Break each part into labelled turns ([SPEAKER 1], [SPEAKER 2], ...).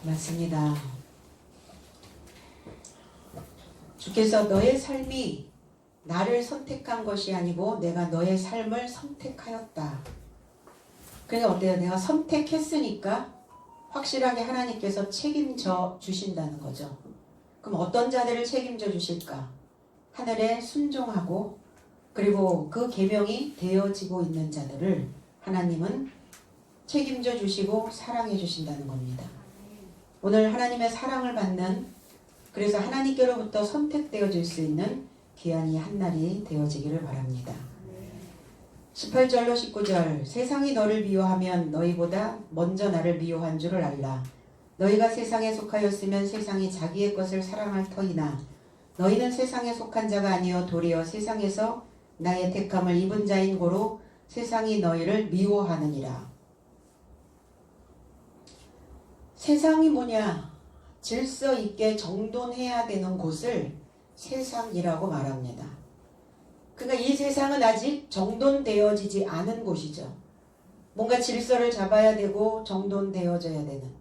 [SPEAKER 1] 맞습니다. 주께서 너의 삶이 나를 선택한 것이 아니고 내가 너의 삶을 선택하였다. 그러니까 어때요? 내가 선택했으니까 확실하게 하나님께서 책임져 주신다는 거죠. 그럼 어떤 자들을 책임져 주실까? 하늘에 순종하고 그리고 그 계명이 되어지고 있는 자들을 하나님은 책임져 주시고 사랑해 주신다는 겁니다. 오늘 하나님의 사랑을 받는, 그래서 하나님께로부터 선택되어질 수 있는 귀한 이 한날이 되어지기를 바랍니다. 18절로 19절 세상이 너를 미워하면 너희보다 먼저 나를 미워한 줄을 알라. 너희가 세상에 속하였으면 세상이 자기의 것을 사랑할 터이나 너희는 세상에 속한 자가 아니요 도리어 세상에서 나의 택함을 입은 자인 고로 세상이 너희를 미워하느니라. 세상이 뭐냐? 질서 있게 정돈해야 되는 곳을 세상이라고 말합니다. 그러니까 이 세상은 아직 정돈되어지지 않은 곳이죠. 뭔가 질서를 잡아야 되고 정돈되어져야 되는,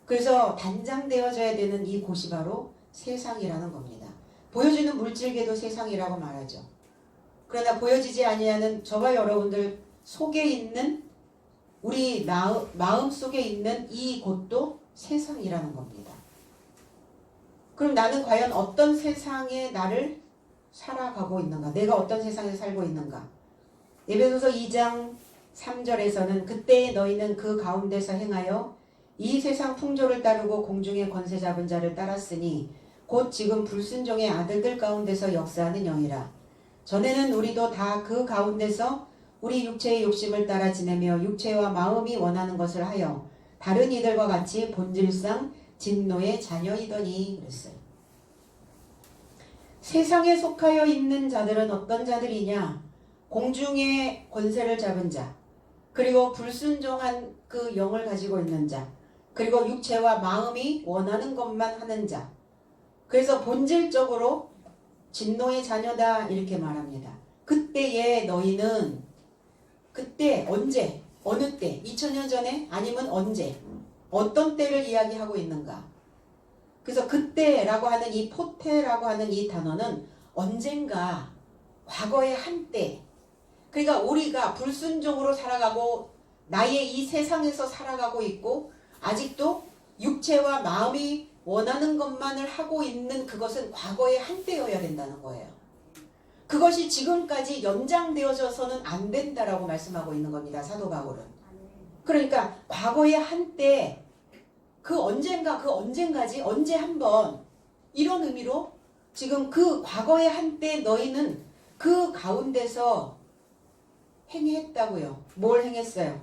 [SPEAKER 1] 그래서 단장되어져야 되는 이 곳이 바로 세상이라는 겁니다. 보여주는 물질계도 세상이라고 말하죠. 그러나 보여지지 아니하는 저와 여러분들 속에 있는, 우리 마음 속에 있는 이 곳도 세상이라는 겁니다. 그럼 나는 과연 어떤 세상에 나를 살아가고 있는가? 내가 어떤 세상에 살고 있는가? 에베소서 2장 3절에서는 그때에 너희는 그 가운데서 행하여 이 세상 풍조를 따르고 공중의 권세 잡은 자를 따랐으니 곧 지금 불순종의 아들들 가운데서 역사하는 영이라. 전에는 우리도 다 그 가운데서 우리 육체의 욕심을 따라 지내며 육체와 마음이 원하는 것을 하여 다른 이들과 같이 본질상 진노의 자녀이더니 그랬어요. 세상에 속하여 있는 자들은 어떤 자들이냐? 공중의 권세를 잡은 자, 그리고 불순종한 그 영을 가지고 있는 자, 그리고 육체와 마음이 원하는 것만 하는 자. 그래서 본질적으로 진노의 자녀다 이렇게 말합니다. 그때에 너희는, 그때 언제, 어느 때, 2000년 전에 아니면 언제, 어떤 때를 이야기하고 있는가? 그래서 그때라고 하는 이 포테라고 하는 이 단어는 언젠가, 과거의 한때, 그러니까 우리가 불순종으로 살아가고 나의 이 세상에서 살아가고 있고 아직도 육체와 마음이 원하는 것만을 하고 있는 그것은 과거의 한때여야 된다는 거예요. 그것이 지금까지 연장되어져서는 안 된다라고 말씀하고 있는 겁니다. 사도 바울은. 그러니까 과거의 한때, 그 언젠가, 그 언젠가지, 언제 한번, 이런 의미로 지금 그 과거의 한때 너희는 그 가운데서 행했다고요. 뭘 행했어요?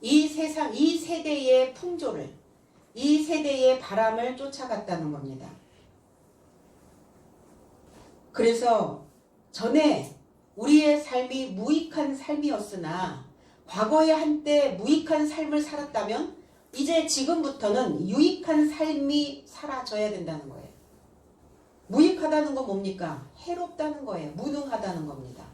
[SPEAKER 1] 이 세상, 이 세대의 풍조를, 이 세대의 바람을 쫓아갔다는 겁니다. 그래서 전에 우리의 삶이 무익한 삶이었으나 과거에 한때 무익한 삶을 살았다면 이제 지금부터는 유익한 삶이 사라져야 된다는 거예요. 무익하다는 건 뭡니까? 해롭다는 거예요. 무능하다는 겁니다.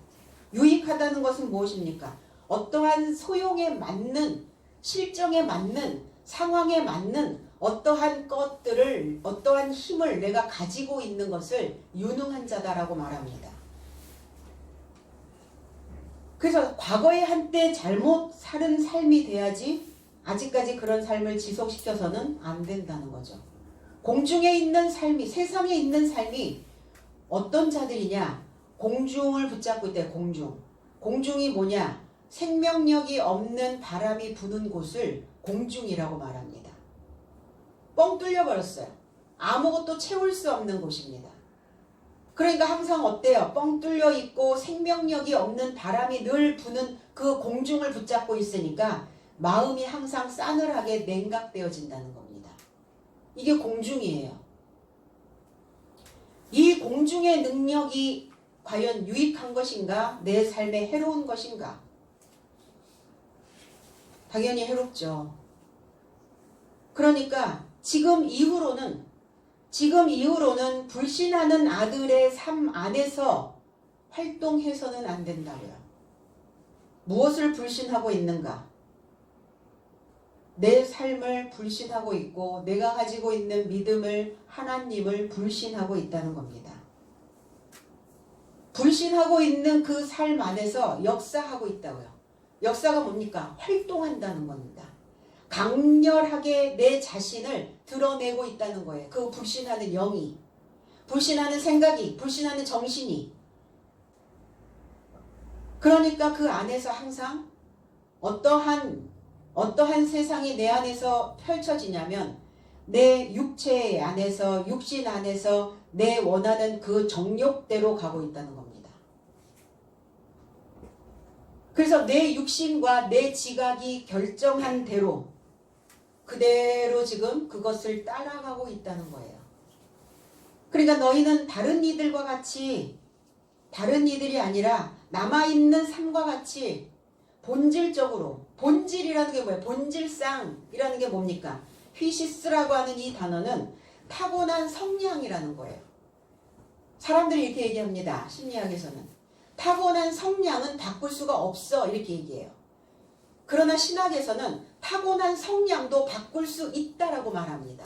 [SPEAKER 1] 유익하다는 것은 무엇입니까? 어떠한 소용에 맞는, 실정에 맞는, 상황에 맞는 어떠한 것들을, 어떠한 힘을 내가 가지고 있는 것을 유능한 자다라고 말합니다. 그래서 과거에 한때 잘못 살은 삶이 돼야지 아직까지 그런 삶을 지속시켜서는 안 된다는 거죠. 공중에 있는 삶이, 세상에 있는 삶이 어떤 자들이냐? 공중을 붙잡고 있대요. 공중이 뭐냐? 생명력이 없는 바람이 부는 곳을 공중이라고 말합니다. 뻥 뚫려버렸어요. 아무것도 채울 수 없는 곳입니다. 그러니까 항상 어때요? 뻥 뚫려 있고 생명력이 없는 바람이 늘 부는 그 공중을 붙잡고 있으니까 마음이 항상 싸늘하게 냉각되어진다는 겁니다. 이게 공중이에요. 이 공중의 능력이 과연 유익한 것인가? 내 삶에 해로운 것인가? 당연히 해롭죠. 그러니까 지금 이후로는 불신하는 아들의 삶 안에서 활동해서는 안 된다고요. 무엇을 불신하고 있는가? 내 삶을 불신하고 있고 내가 가지고 있는 믿음을 하나님을 불신하고 있다는 겁니다. 불신하고 있는 그 삶 안에서 역사하고 있다고요. 역사가 뭡니까? 활동한다는 겁니다. 강렬하게 내 자신을 드러내고 있다는 거예요. 그 불신하는 영이, 불신하는 생각이, 불신하는 정신이. 그러니까 그 안에서 항상 어떠한 세상이 내 안에서 펼쳐지냐면 내 육체 안에서, 육신 안에서 내 원하는 그 정욕대로 가고 있다는 겁니다. 그래서 내 육신과 내 지각이 결정한 대로 그대로 지금 그것을 따라가고 있다는 거예요. 그러니까 너희는 다른 이들과 같이, 다른 이들이 아니라 남아있는 삶과 같이 본질적으로, 본질이라는 게 뭐예요? 본질상이라는 게 뭡니까? 휘시스라고 하는 이 단어는 타고난 성량이라는 거예요. 사람들이 이렇게 얘기합니다. 심리학에서는. 타고난 성량은 바꿀 수가 없어, 이렇게 얘기해요. 그러나 신학에서는 타고난 성량도 바꿀 수 있다라고 말합니다.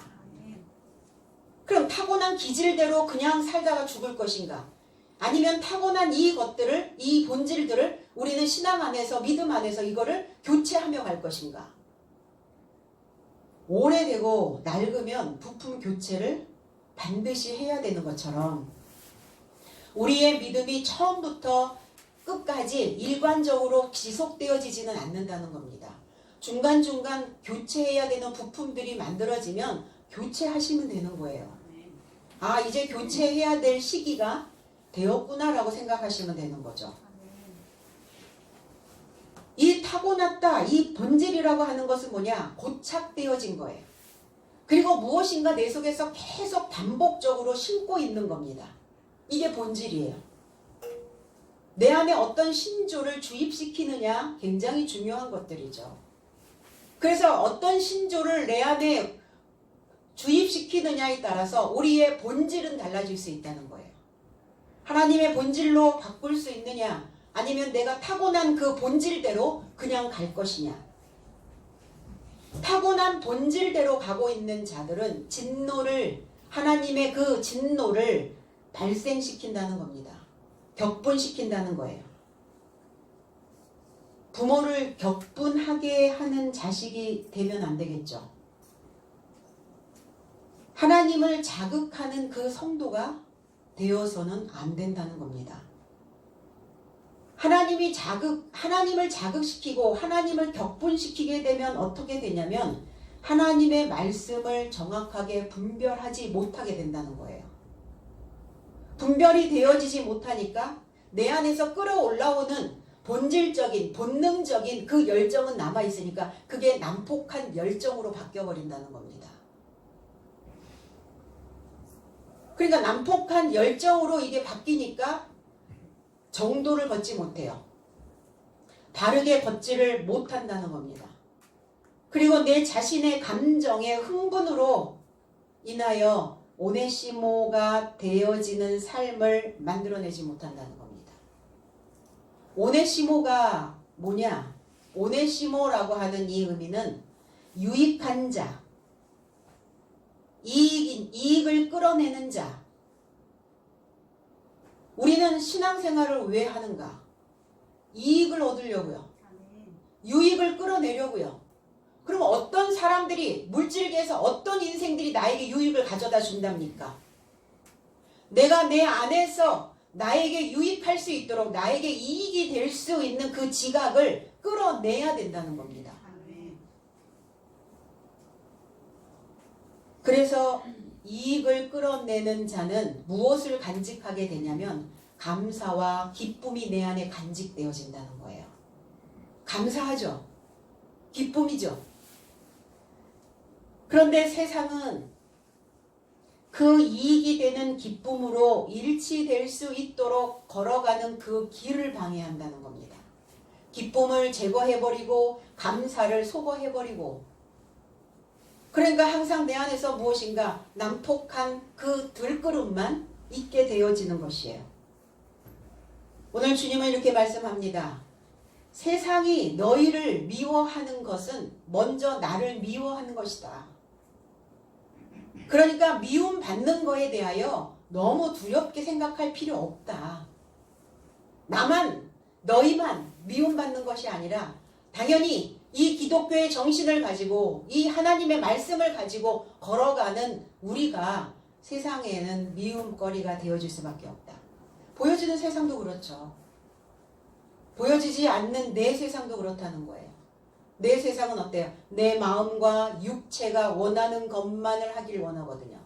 [SPEAKER 1] 그럼 타고난 기질대로 그냥 살다가 죽을 것인가? 아니면 타고난 이 것들을, 이 본질들을 우리는 신앙 안에서, 믿음 안에서 이거를 교체하며 갈 것인가? 오래되고 낡으면 부품 교체를 반드시 해야 되는 것처럼 우리의 믿음이 처음부터 끝까지 일관적으로 지속되어지지는 않는다는 겁니다. 중간중간 교체해야 되는 부품들이 만들어지면 교체하시면 되는 거예요. 아, 이제 교체해야 될 시기가 되었구나라고 생각하시면 되는 거죠. 이 타고났다, 이 본질이라고 하는 것은 뭐냐? 고착되어진 거예요. 그리고 무엇인가 내 속에서 계속 반복적으로 심고 있는 겁니다. 이게 본질이에요. 내 안에 어떤 신조를 주입시키느냐 굉장히 중요한 것들이죠. 그래서 어떤 신조를 내 안에 주입시키느냐에 따라서 우리의 본질은 달라질 수 있다는 거예요. 하나님의 본질로 바꿀 수 있느냐, 아니면 내가 타고난 그 본질대로 그냥 갈 것이냐. 타고난 본질대로 가고 있는 자들은 진노를, 하나님의 그 진노를 발생시킨다는 겁니다. 격분시킨다는 거예요. 부모를 격분하게 하는 자식이 되면 안 되겠죠. 하나님을 자극하는 그 성도가 되어서는 안 된다는 겁니다. 하나님을 자극시키고 하나님을 격분시키게 되면 어떻게 되냐면 하나님의 말씀을 정확하게 분별하지 못하게 된다는 거예요. 분별이 되어지지 못하니까 내 안에서 끌어올라오는 본질적인, 본능적인 그 열정은 남아있으니까 그게 난폭한 열정으로 바뀌어버린다는 겁니다. 그러니까 난폭한 열정으로 이게 바뀌니까 정도를 걷지 못해요. 바르게 걷지를 못한다는 겁니다. 그리고 내 자신의 감정의 흥분으로 인하여 오네시모가 되어지는 삶을 만들어내지 못한다는 겁니다. 오네시모가 뭐냐? 오네시모라고 하는 이 의미는 유익한 자, 이익을 끌어내는 자. 우리는 신앙생활을 왜 하는가? 이익을 얻으려고요. 유익을 끌어내려고요. 그럼 어떤 사람들이, 물질계에서 어떤 인생들이 나에게 유익을 가져다 준답니까? 내가 내 안에서 나에게 유익할 수 있도록, 나에게 이익이 될 수 있는 그 지각을 끌어내야 된다는 겁니다. 그래서 이익을 끌어내는 자는 무엇을 간직하게 되냐면 감사와 기쁨이 내 안에 간직되어진다는 거예요. 감사하죠. 기쁨이죠. 그런데 세상은 그 이익이 되는 기쁨으로 일치될 수 있도록 걸어가는 그 길을 방해한다는 겁니다. 기쁨을 제거해버리고 감사를 소거해버리고, 그러니까 항상 내 안에서 무엇인가 난폭한 그 들끓음만 있게 되어지는 것이에요. 오늘 주님은 이렇게 말씀합니다. 세상이 너희를 미워하는 것은 먼저 나를 미워하는 것이다. 그러니까 미움 받는 거에 대하여 너무 두렵게 생각할 필요 없다. 나만, 너희만 미움받는 것이 아니라 당연히 이 기독교의 정신을 가지고 이 하나님의 말씀을 가지고 걸어가는 우리가 세상에는 미움거리가 되어줄 수밖에 없다. 보여지는 세상도 그렇죠. 보여지지 않는 내 세상도 그렇다는 거예요. 내 세상은 어때요? 내 마음과 육체가 원하는 것만을 하길 원하거든요.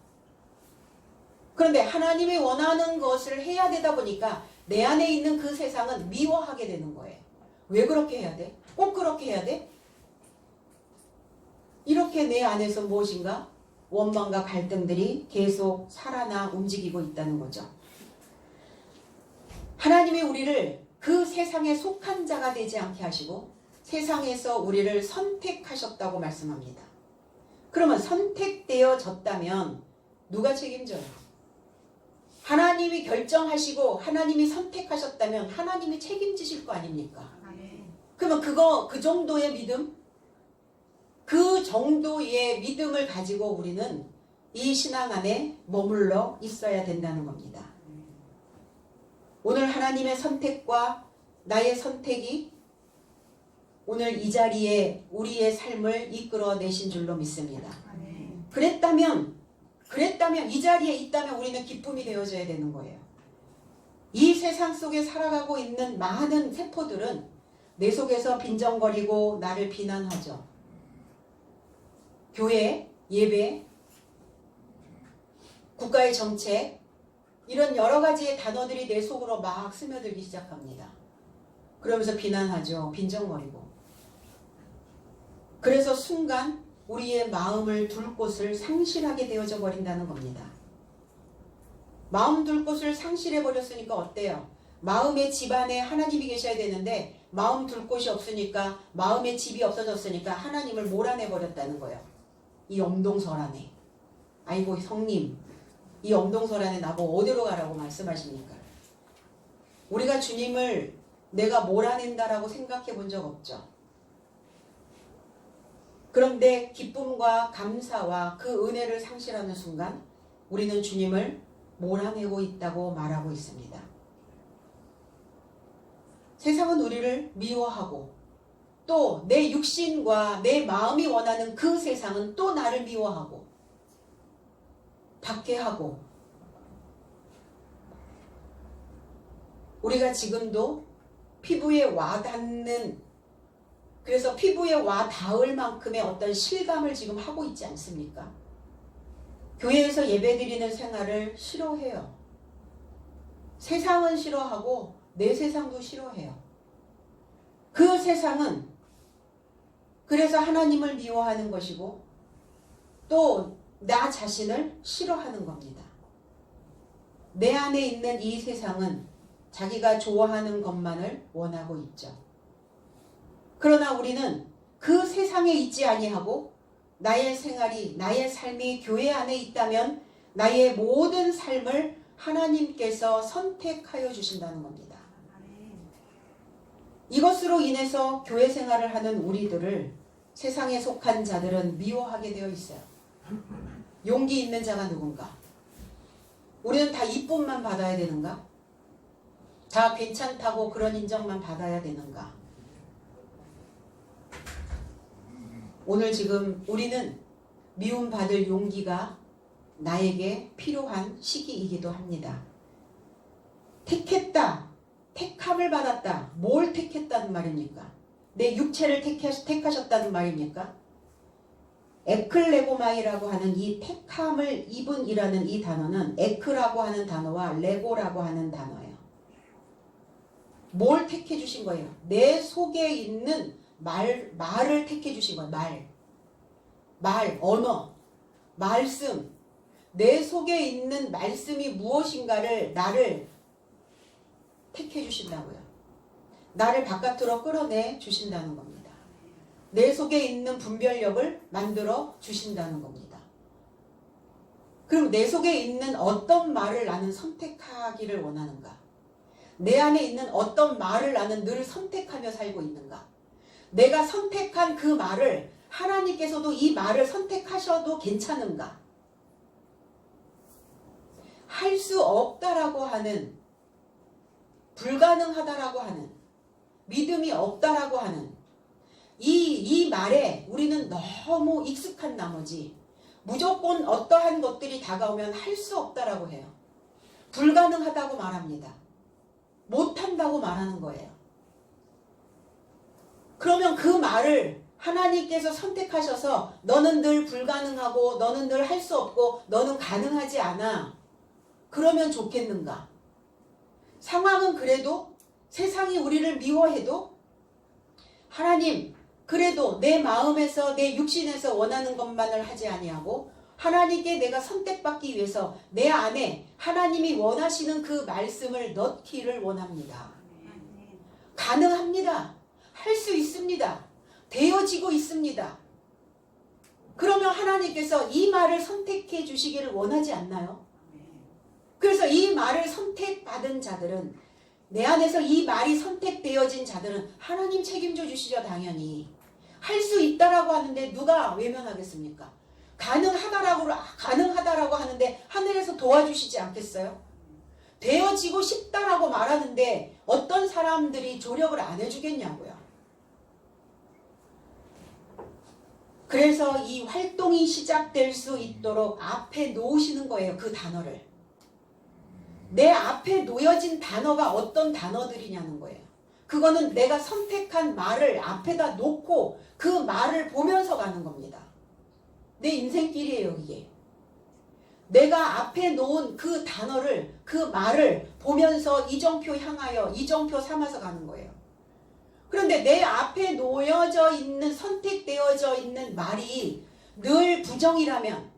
[SPEAKER 1] 그런데 하나님이 원하는 것을 해야 되다 보니까 내 안에 있는 그 세상은 미워하게 되는 거예요. 왜 그렇게 해야 돼? 꼭 그렇게 해야 돼? 이렇게 내 안에서 무엇인가? 원망과 갈등들이 계속 살아나 움직이고 있다는 거죠. 하나님이 우리를 그 세상에 속한 자가 되지 않게 하시고 세상에서 우리를 선택하셨다고 말씀합니다. 그러면 선택되어졌다면 누가 책임져요? 하나님이 결정하시고 하나님이 선택하셨다면 하나님이 책임지실 거 아닙니까? 그러면 그 정도의 믿음? 그 정도의 믿음을 가지고 우리는 이 신앙 안에 머물러 있어야 된다는 겁니다. 오늘 하나님의 선택과 나의 선택이 오늘 이 자리에 우리의 삶을 이끌어내신 줄로 믿습니다. 그랬다면 이 자리에 있다면 우리는 기쁨이 되어져야 되는 거예요. 이 세상 속에 살아가고 있는 많은 세포들은 내 속에서 빈정거리고 나를 비난하죠. 교회, 예배, 국가의 정책 이런 여러 가지의 단어들이 내 속으로 막 스며들기 시작합니다. 그러면서 비난하죠. 빈정거리고. 그래서 순간 우리의 마음을 둘 곳을 상실하게 되어져 버린다는 겁니다. 마음 둘 곳을 상실해 버렸으니까 어때요? 마음의 집 안에 하나님이 계셔야 되는데 마음 둘 곳이 없으니까 마음의 집이 없어졌으니까 하나님을 몰아내 버렸다는 거예요. 이 엄동설 안에. 아이고 성님 이 엄동설 안에 나보고 어디로 가라고 말씀하십니까? 우리가 주님을 내가 몰아낸다라고 생각해 본 적 없죠. 그런데 기쁨과 감사와 그 은혜를 상실하는 순간 우리는 주님을 몰아내고 있다고 말하고 있습니다. 세상은 우리를 미워하고 또 내 육신과 내 마음이 원하는 그 세상은 또 나를 미워하고 박해하고 우리가 지금도 피부에 와닿는 그래서 피부에 와 닿을 만큼의 어떤 실감을 지금 하고 있지 않습니까? 교회에서 예배드리는 생활을 싫어해요. 세상은 싫어하고 내 세상도 싫어해요. 그 세상은 그래서 하나님을 미워하는 것이고 또 나 자신을 싫어하는 겁니다. 내 안에 있는 이 세상은 자기가 좋아하는 것만을 원하고 있죠. 그러나 우리는 그 세상에 있지 아니하고 나의 생활이 나의 삶이 교회 안에 있다면 나의 모든 삶을 하나님께서 선택하여 주신다는 겁니다. 이것으로 인해서 교회 생활을 하는 우리들을 세상에 속한 자들은 미워하게 되어 있어요. 용기 있는 자가 누군가? 우리는 다 이쁨만 받아야 되는가? 다 괜찮다고 그런 인정만 받아야 되는가? 오늘 지금 우리는 미움받을 용기가 나에게 필요한 시기이기도 합니다. 택했다. 택함을 받았다. 뭘 택했다는 말입니까? 내 육체를 택하셨다는 말입니까? 에클레고마이라고 하는 이 택함을 입은이라는 이 단어는 에크라고 하는 단어와 레고라고 하는 단어예요. 뭘 택해 주신 거예요? 내 속에 있는 말을 택해 주신 거예요. 말, 언어, 말씀. 내 속에 있는 말씀이 무엇인가를 나를 택해 주신다고요. 나를 바깥으로 끌어내 주신다는 겁니다. 내 속에 있는 분별력을 만들어 주신다는 겁니다. 그럼 내 속에 있는 어떤 말을 나는 선택하기를 원하는가? 내 안에 있는 어떤 말을 나는 늘 선택하며 살고 있는가? 내가 선택한 그 말을 하나님께서도 이 말을 선택하셔도 괜찮은가? 할 수 없다라고 하는, 불가능하다라고 하는, 믿음이 없다라고 하는 이 말에 우리는 너무 익숙한 나머지 무조건 어떠한 것들이 다가오면 할 수 없다라고 해요. 불가능하다고 말합니다. 못한다고 말하는 거예요. 그러면 그 말을 하나님께서 선택하셔서 너는 늘 불가능하고 너는 늘 할 수 없고 너는 가능하지 않아. 그러면 좋겠는가? 상황은 그래도 세상이 우리를 미워해도 하나님 그래도 내 마음에서 내 육신에서 원하는 것만을 하지 아니하고 하나님께 내가 선택받기 위해서 내 안에 하나님이 원하시는 그 말씀을 넣기를 원합니다. 가능합니다. 할 수 있습니다. 되어지고 있습니다. 그러면 하나님께서 이 말을 선택해 주시기를 원하지 않나요? 그래서 이 말을 선택받은 자들은, 내 안에서 이 말이 선택되어진 자들은 하나님 책임져 주시죠. 당연히 할 수 있다라고 하는데 누가 외면하겠습니까? 가능하다라고 하는데 하늘에서 도와주시지 않겠어요? 되어지고 싶다라고 말하는데 어떤 사람들이 조력을 안 해주겠냐고요. 그래서 이 활동이 시작될 수 있도록 앞에 놓으시는 거예요. 그 단어를. 내 앞에 놓여진 단어가 어떤 단어들이냐는 거예요. 그거는 내가 선택한 말을 앞에다 놓고 그 말을 보면서 가는 겁니다. 내 인생길이에요, 이게. 내가 앞에 놓은 그 단어를, 그 말을 보면서 이정표 향하여 이정표 삼아서 가는 거예요. 그런데 내 앞에 놓여져 있는, 선택되어져 있는 말이 늘 부정이라면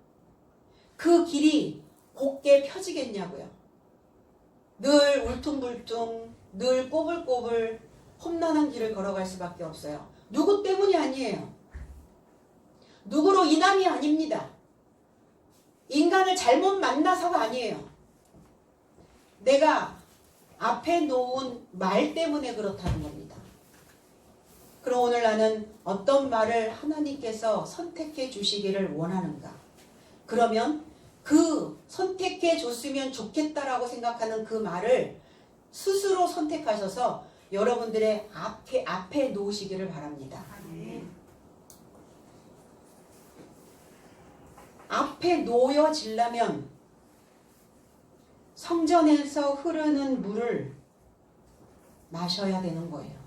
[SPEAKER 1] 그 길이 곱게 펴지겠냐고요. 늘 울퉁불퉁, 늘 꼬불꼬불 험난한 길을 걸어갈 수밖에 없어요. 누구 때문이 아니에요. 누구로 인함이 아닙니다. 인간을 잘못 만나서가 아니에요. 내가 앞에 놓은 말 때문에 그렇다는 겁니다. 그럼 오늘 나는 어떤 말을 하나님께서 선택해 주시기를 원하는가? 그러면 그 선택해 줬으면 좋겠다라고 생각하는 그 말을 스스로 선택하셔서 여러분들의 앞에 놓으시기를 바랍니다. 앞에 놓여지려면 성전에서 흐르는 물을 마셔야 되는 거예요.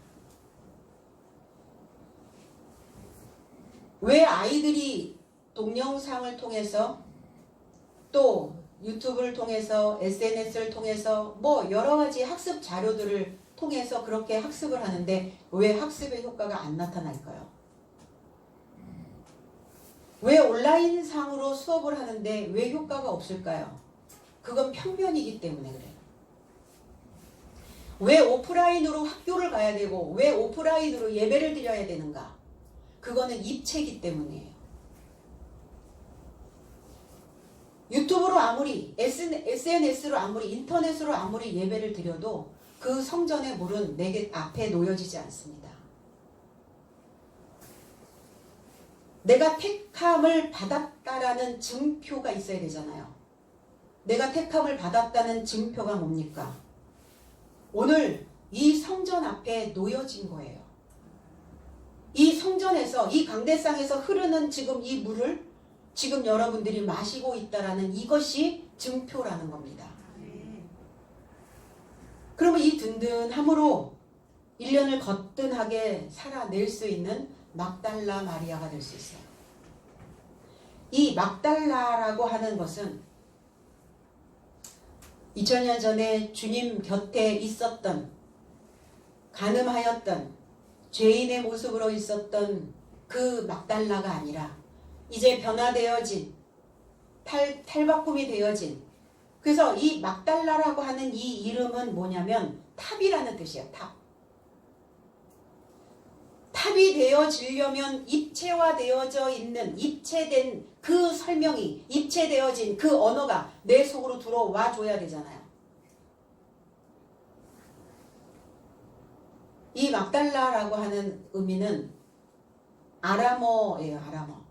[SPEAKER 1] 왜 아이들이 동영상을 통해서 또 유튜브를 통해서 SNS를 통해서 뭐 여러 가지 학습 자료들을 통해서 그렇게 학습을 하는데 왜 학습의 효과가 안 나타날까요? 왜 온라인상으로 수업을 하는데 왜 효과가 없을까요? 그건 편견이기 때문에 그래요. 왜 오프라인으로 학교를 가야 되고 왜 오프라인으로 예배를 드려야 되는가? 그거는 입체이기 때문이에요. 유튜브로 아무리 SNS로 아무리 인터넷으로 아무리 예배를 드려도 그 성전의 물은 내게 앞에 놓여지지 않습니다. 내가 택함을 받았다라는 증표가 있어야 되잖아요. 내가 택함을 받았다는 증표가 뭡니까? 오늘 이 성전 앞에 놓여진 거예요. 이 성전에서, 이 강대상에서 흐르는 지금 이 물을 지금 여러분들이 마시고 있다라는 이것이 증표라는 겁니다. 그러면 이 든든함으로 1년을 거뜬하게 살아낼 수 있는 막달라 마리아가 될 수 있어요. 이 막달라라고 하는 것은 2000년 전에 주님 곁에 있었던, 간음하였던 죄인의 모습으로 있었던 그 막달라가 아니라 이제 변화되어진, 탈바꿈이 되어진, 그래서 이 막달라라고 하는 이 이름은 뭐냐면 탑이라는 뜻이에요. 탑. 탑이 되어지려면 입체화되어져 있는, 입체된 그 설명이, 입체되어진 그 언어가 내 속으로 들어와 줘야 되잖아요. 막달라라고 하는 의미는 아람어예요. 아람어.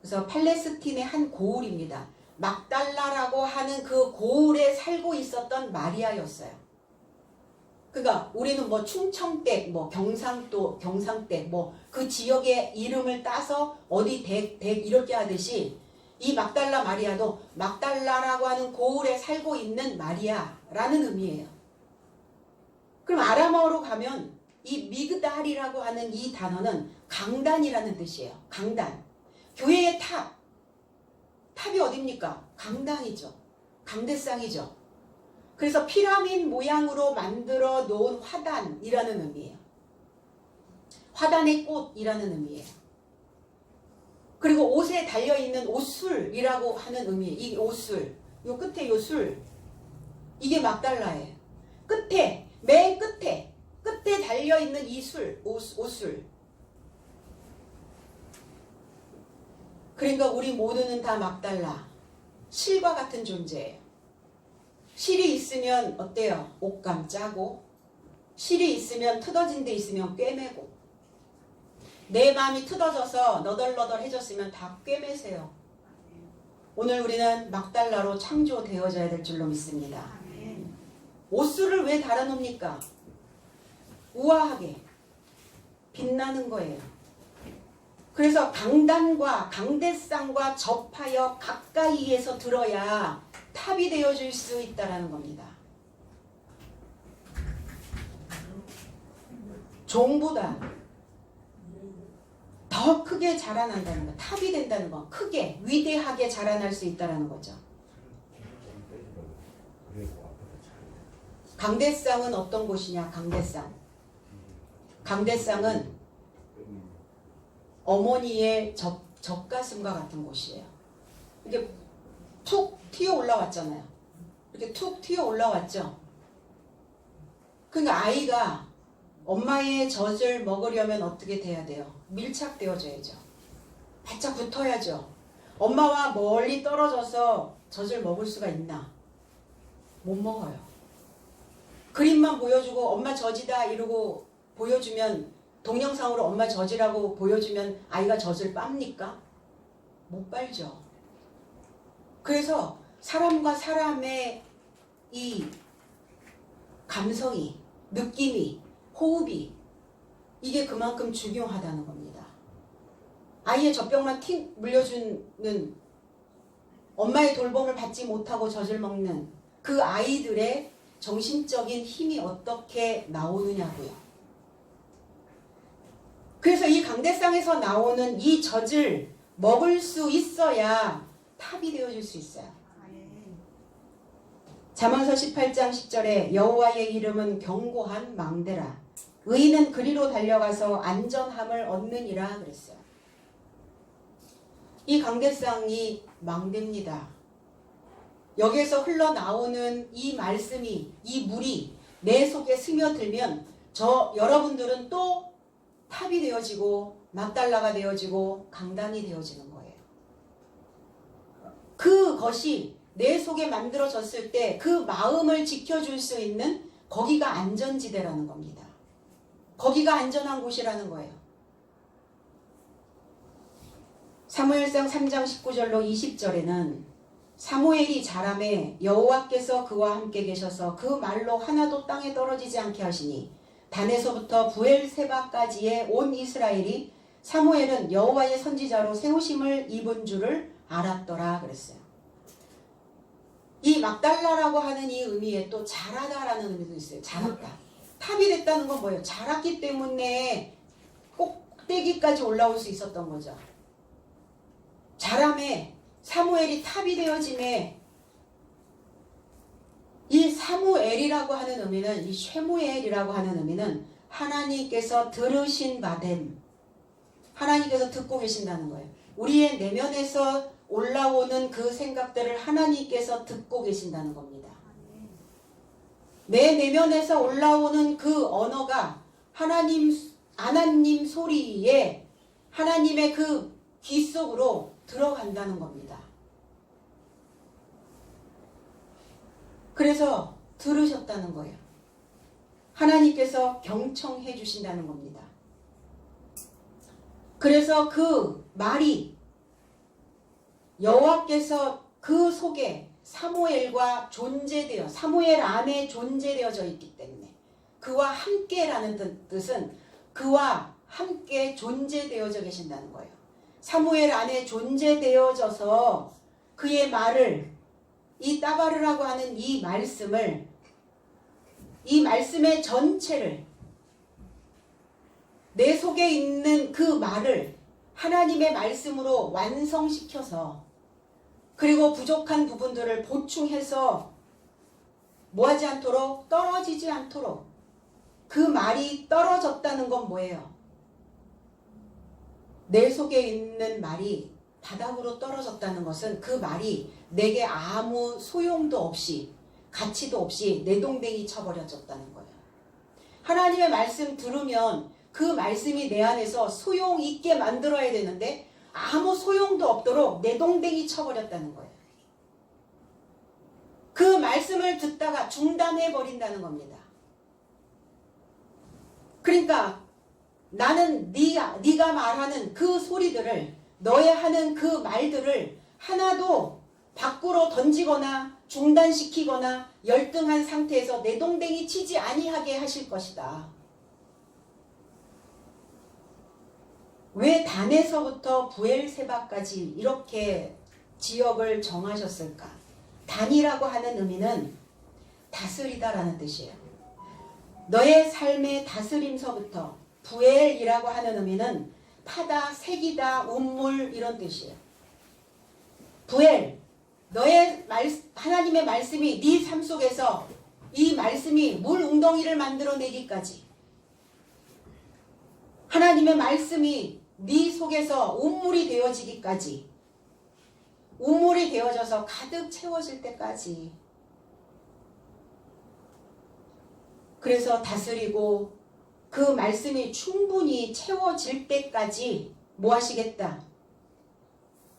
[SPEAKER 1] 그래서 팔레스틴의 한 고을입니다. 막달라라고 하는 그 고을에 살고 있었던 마리아였어요. 그러니까 우리는 뭐 충청댁, 뭐 경상도, 경상댁, 뭐 그 지역의 이름을 따서 어디 댁 이렇게 하듯이 이 막달라 마리아도 막달라라고 하는 고을에 살고 있는 마리아라는 의미예요. 그럼 아람어로 가면 이 미그달이라고 하는 이 단어는 강단이라는 뜻이에요. 강단. 교회의 탑. 탑이 어딥니까? 강당이죠. 강대상이죠. 그래서 피라미드 모양으로 만들어 놓은 화단이라는 의미예요. 화단의 꽃이라는 의미예요. 그리고 옷에 달려있는 옷술이라고 하는 의미예요. 이 옷술. 요 끝에 요 술. 이게 막달라예요. 끝에, 맨 끝에 달려있는 이 술, 옷술. 그러니까 우리 모두는 다 막달라. 실과 같은 존재예요. 실이 있으면 어때요? 옷감 짜고, 실이 있으면 트어진 데 있으면 꿰매고, 내 마음이 트어져서 너덜너덜해졌으면 다 꿰매세요. 오늘 우리는 막달라로 창조되어져야 될 줄로 믿습니다. 옷술을 왜 달아놓습니까? 우아하게 빛나는 거예요. 그래서 강단과 강대상과 접하여 가까이에서 들어야 탑이 되어줄 수 있다는 겁니다. 종보다 더 크게 자라난다는 거, 탑이 된다는 거, 크게 위대하게 자라날 수 있다는 거죠. 강대상은 어떤 곳이냐? 강대상은 어머니의 젖가슴과 같은 곳이에요. 이렇게 툭 튀어 올라왔잖아요. 이렇게 툭 튀어 올라왔죠. 그러니까 아이가 엄마의 젖을 먹으려면 어떻게 돼야 돼요? 밀착되어져야죠. 바짝 붙어야죠. 엄마와 멀리 떨어져서 젖을 먹을 수가 있나? 못 먹어요. 그림만 보여주고 엄마 젖이다 이러고 보여주면, 동영상으로 엄마 젖이라고 보여주면 아이가 젖을 빱니까? 못 빨죠. 그래서 사람과 사람의 이 감성이, 느낌이, 호흡이, 이게 그만큼 중요하다는 겁니다. 아이의 젖병만 틱 물려주는, 엄마의 돌봄을 받지 못하고 젖을 먹는 그 아이들의 정신적인 힘이 어떻게 나오느냐고요. 그래서 이 강대상에서 나오는 이 젖을 먹을 수 있어야 탑이 되어줄 수 있어요. 잠언서 18장 10절에 여호와의 이름은 견고한 망대라. 의인은 그리로 달려가서 안전함을 얻느니라 그랬어요. 이 강대상이 망대입니다. 여기에서 흘러나오는 이 말씀이, 이 물이 내 속에 스며들면 여러분들은 또 탑이 되어지고 막달라가 되어지고 강단이 되어지는 거예요. 그것이 내 속에 만들어졌을 때 그 마음을 지켜줄 수 있는, 거기가 안전지대라는 겁니다. 거기가 안전한 곳이라는 거예요. 사무엘상 3장 19절로 20절에는 사무엘이 자라매 여호와께서 그와 함께 계셔서 그 말로 하나도 땅에 떨어지지 않게 하시니 단에서부터 부엘세바까지의 온 이스라엘이 사무엘은 여호와의 선지자로 세우심을 입은 줄을 알았더라 그랬어요. 이 막달라라고 하는 이 의미에 또 자라다라는 의미도 있어요. 자랐다. 탑이 됐다는 건 뭐예요? 자랐기 때문에 꼭대기까지 올라올 수 있었던 거죠. 자람에 사무엘이 탑이 되어짐에, 이 사무엘이라고 하는 의미는, 이 쉐무엘이라고 하는 의미는 하나님께서 들으신 바됨, 하나님께서 듣고 계신다는 거예요. 우리의 내면에서 올라오는 그 생각들을 하나님께서 듣고 계신다는 겁니다. 내 내면에서 올라오는 그 언어가 하나님 소리에 하나님의 그 귀 속으로 들어간다는 겁니다. 그래서 들으셨다는 거예요. 하나님께서 경청해 주신다는 겁니다. 그래서 그 말이 여호와께서 그 속에 사무엘과 존재되어 사무엘 안에 존재되어져 있기 때문에 그와 함께라는 뜻은 그와 함께 존재되어져 계신다는 거예요. 사무엘 안에 존재되어져서 그의 말을 이 따바르라고 하는 이 말씀을 이 말씀의 전체를 내 속에 있는 그 말을 하나님의 말씀으로 완성시켜서 그리고 부족한 부분들을 보충해서 뭐하지 않도록 떨어지지 않도록 그 말이 떨어졌다는 건 뭐예요? 내 속에 있는 말이 바닥으로 떨어졌다는 것은 그 말이 내게 아무 소용도 없이 가치도 없이 내동댕이 쳐버려졌다는 거예요. 하나님의 말씀 들으면 그 말씀이 내 안에서 소용 있게 만들어야 되는데 아무 소용도 없도록 내동댕이 쳐버렸다는 거예요. 그 말씀을 듣다가 중단해 버린다는 겁니다. 그러니까 나는 네가 말하는 그 소리들을 너의 하는 그 말들을 하나도 밖으로 던지거나 중단시키거나 열등한 상태에서 내동댕이 치지 아니하게 하실 것이다. 왜 단에서부터 부엘세바까지 이렇게 지역을 정하셨을까? 단이라고 하는 의미는 다스리다라는 뜻이에요. 너의 삶의 다스림서부터 부엘이라고 하는 의미는 파다, 새기다, 운물 이런 뜻이에요. 부엘, 너의 하나님의 말씀이 네 삶 속에서 이 말씀이 물 웅덩이를 만들어내기까지 하나님의 말씀이 네 속에서 운물이 되어지기까지 운물이 되어져서 가득 채워질 때까지 그래서 다스리고 그 말씀이 충분히 채워질 때까지 뭐 하시겠다?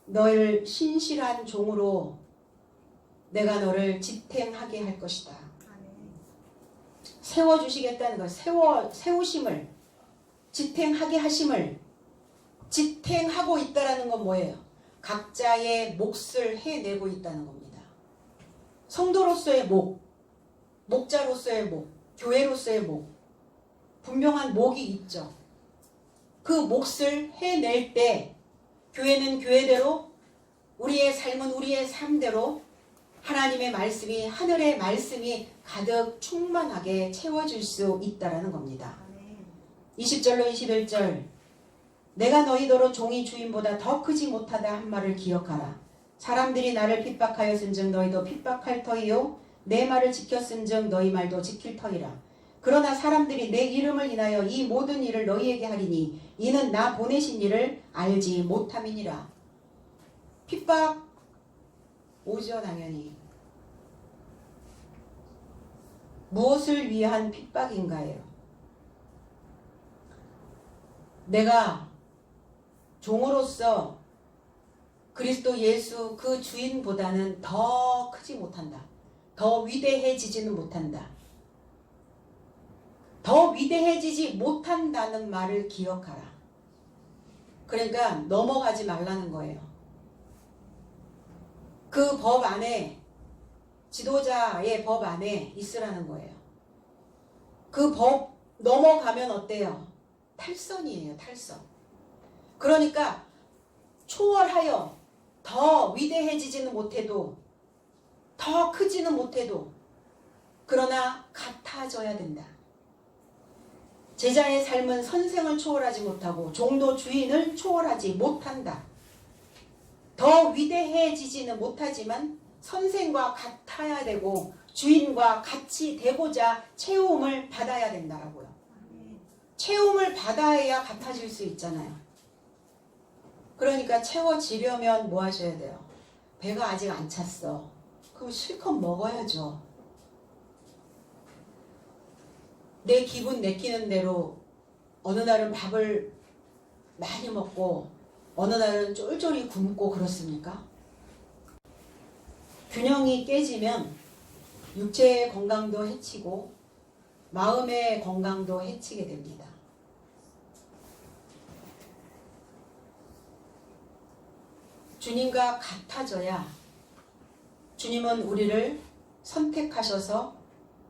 [SPEAKER 1] 너를 신실한 종으로 내가 너를 지탱하게 할 것이다. 세워주시겠다는 것, 세우심을 지탱하게 하심을 지탱하고 있다라는 건 뭐예요? 각자의 몫을 해내고 있다는 겁니다. 성도로서의 목, 목자로서의 목, 교회로서의 목, 분명한 목이 있죠. 그 몫을 해낼 때 교회는 교회대로 우리의 삶은 우리의 삶대로 하나님의 말씀이 하늘의 말씀이 가득 충만하게 채워질 수 있다라는 겁니다. 20절로 21절 내가 너희더러 종이 주인보다 더 크지 못하다 한 말을 기억하라. 사람들이 나를 핍박하였은즉 너희도 핍박할 터이요 내 말을 지켰은즉 너희 말도 지킬 터이라. 그러나 사람들이 내 이름을 인하여 이 모든 일을 너희에게 하리니 이는 나 보내신 일을 알지 못함이니라. 핍박 오죠 당연히. 무엇을 위한 핍박인가요? 내가 종으로서 그리스도 예수 그 주인보다는 더 크지 못한다. 더 위대해지지는 못한다. 더 위대해지지 못한다는 말을 기억하라. 그러니까 넘어가지 말라는 거예요. 그 법 안에 지도자의 법 안에 있으라는 거예요. 그 법 넘어가면 어때요? 탈선이에요. 탈선. 그러니까 초월하여 더 위대해지지는 못해도 더 크지는 못해도 그러나 같아져야 된다. 제자의 삶은 선생을 초월하지 못하고 종도 주인을 초월하지 못한다. 더 위대해지지는 못하지만 선생과 같아야 되고 주인과 같이 되고자 채움을 받아야 된다라고요. 채움을 받아야 같아질 수 있잖아요. 그러니까 채워지려면 뭐 하셔야 돼요? 배가 아직 안 찼어. 그럼 실컷 먹어야죠. 내 기분 내키는 대로 어느 날은 밥을 많이 먹고 어느 날은 쫄쫄이 굶고 그렇습니까? 균형이 깨지면 육체의 건강도 해치고 마음의 건강도 해치게 됩니다. 주님과 같아져야 주님은 우리를 선택하셔서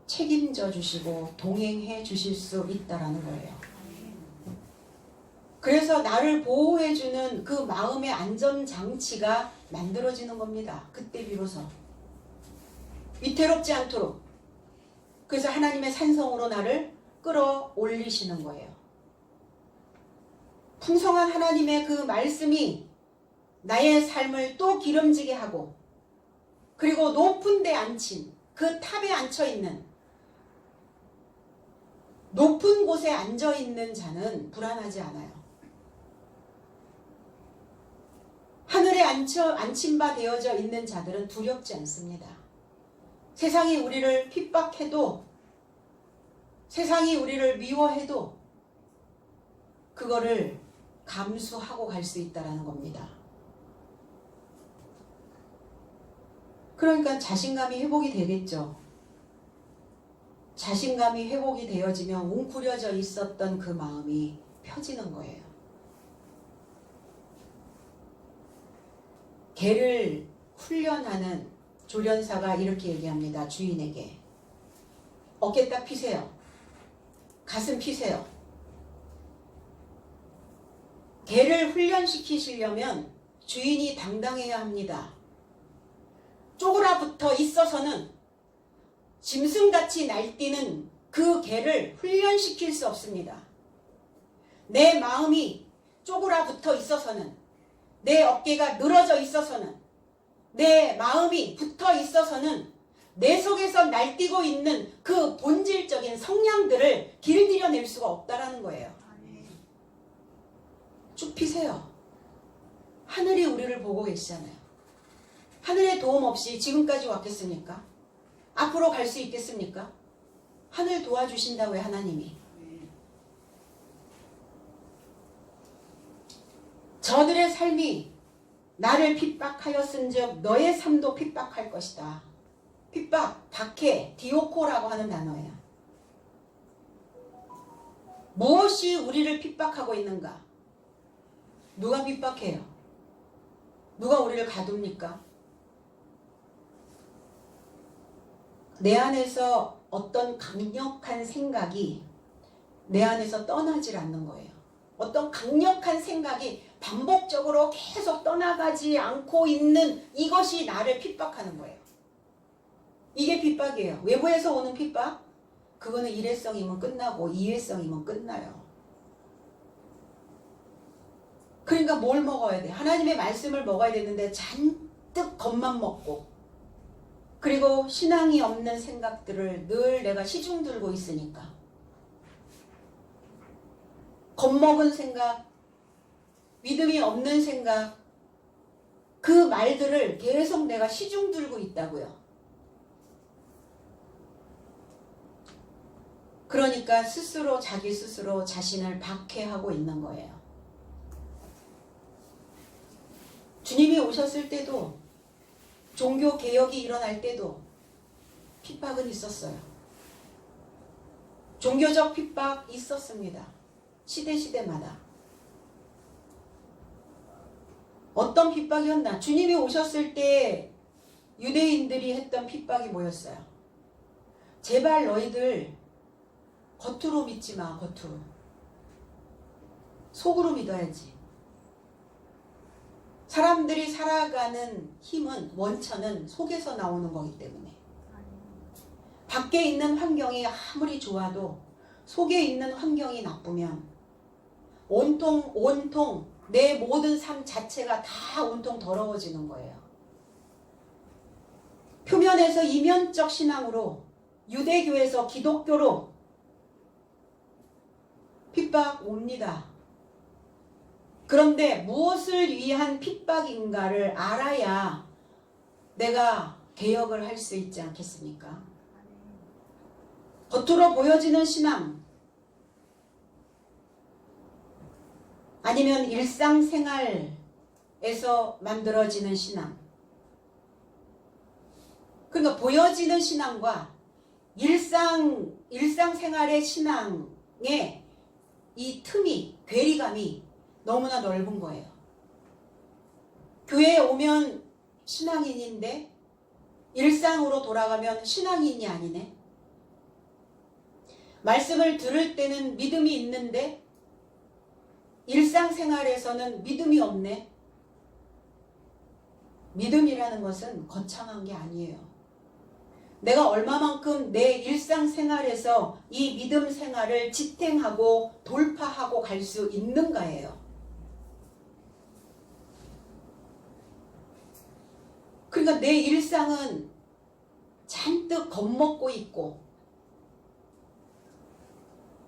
[SPEAKER 1] 책임져 주시고 동행해 주실 수 있다라는 거예요. 그래서 나를 보호해 주는 그 마음의 안전장치가 만들어지는 겁니다. 그때 비로소 위태롭지 않도록. 그래서 하나님의 산성으로 나를 끌어올리시는 거예요. 풍성한 하나님의 그 말씀이 나의 삶을 또 기름지게 하고, 그리고 높은 데 앉힌 그 탑에 앉혀있는, 높은 곳에 앉아있는 자는 불안하지 않아요. 하늘에 앉힌 바 되어져 있는 자들은 두렵지 않습니다. 세상이 우리를 핍박해도, 세상이 우리를 미워해도 그거를 감수하고 갈 수 있다는 겁니다. 그러니까 자신감이 회복이 되겠죠. 자신감이 회복이 되어지면 웅크려져 있었던 그 마음이 펴지는 거예요. 개를 훈련하는 조련사가 이렇게 얘기합니다. 주인에게. 어깨 딱 피세요. 가슴 피세요. 개를 훈련시키시려면 주인이 당당해야 합니다. 쪼그라붙어 있어서는 짐승같이 날뛰는 그 개를 훈련시킬 수 없습니다. 내 마음이 쪼그라붙어 있어서는, 내 어깨가 늘어져 있어서는, 내 마음이 붙어 있어서는 내 속에서 날뛰고 있는 그 본질적인 성향들을 길들여낼 수가 없다라는 거예요. 쭉 피세요. 하늘이 우리를 보고 계시잖아요. 하늘의 도움 없이 지금까지 왔겠습니까? 앞으로 갈 수 있겠습니까? 하늘 도와주신다고요, 하나님이. 저들의 삶이 나를 핍박하였은즉 너의 삶도 핍박할 것이다. 핍박, 박해, 디오코라고 하는 단어예요. 무엇이 우리를 핍박하고 있는가? 누가 핍박해요? 누가 우리를 가둡니까? 내 안에서 어떤 강력한 생각이 내 안에서 떠나질 않는 거예요. 어떤 강력한 생각이 반복적으로 계속 떠나가지 않고 있는 이것이 나를 핍박하는 거예요. 이게 핍박이에요. 외부에서 오는 핍박? 그거는 일회성이면 끝나고 이회성이면 끝나요. 그러니까 뭘 먹어야 돼? 하나님의 말씀을 먹어야 되는데 잔뜩 겁만 먹고, 그리고 신앙이 없는 생각들을 늘 내가 시중 들고 있으니까 겁먹은 생각, 믿음이 없는 생각, 그 말들을 계속 내가 시중 들고 있다고요. 그러니까 스스로 자기 스스로 자신을 박해하고 있는 거예요. 주님이 오셨을 때도, 종교 개혁이 일어날 때도 핍박은 있었어요. 종교적 핍박 있었습니다. 시대마다. 어떤 핍박이었나? 주님이 오셨을 때 유대인들이 했던 핍박이 뭐였어요? 제발 너희들 겉으로 믿지 마, 겉으로. 속으로 믿어야지. 사람들이 살아가는 힘은, 원천은 속에서 나오는 거기 때문에. 밖에 있는 환경이 아무리 좋아도 속에 있는 환경이 나쁘면 온통 내 모든 삶 자체가 다 온통 더러워지는 거예요. 표면에서 이면적 신앙으로, 유대교에서 기독교로 핍박 옵니다. 그런데 무엇을 위한 핍박인가를 알아야 내가 개혁을 할 수 있지 않겠습니까? 겉으로 보여지는 신앙, 아니면 일상생활에서 만들어지는 신앙. 그러니까 보여지는 신앙과 일상 일상생활의 신앙의 이 틈이, 괴리감이 너무나 넓은 거예요. 교회에 오면 신앙인인데 일상으로 돌아가면 신앙인이 아니네. 말씀을 들을 때는 믿음이 있는데 일상생활에서는 믿음이 없네. 믿음이라는 것은 거창한 게 아니에요. 내가 얼마만큼 내 일상생활에서 이 믿음 생활을 지탱하고 돌파하고 갈 수 있는가예요. 그러니까 내 일상은 잔뜩 겁먹고 있고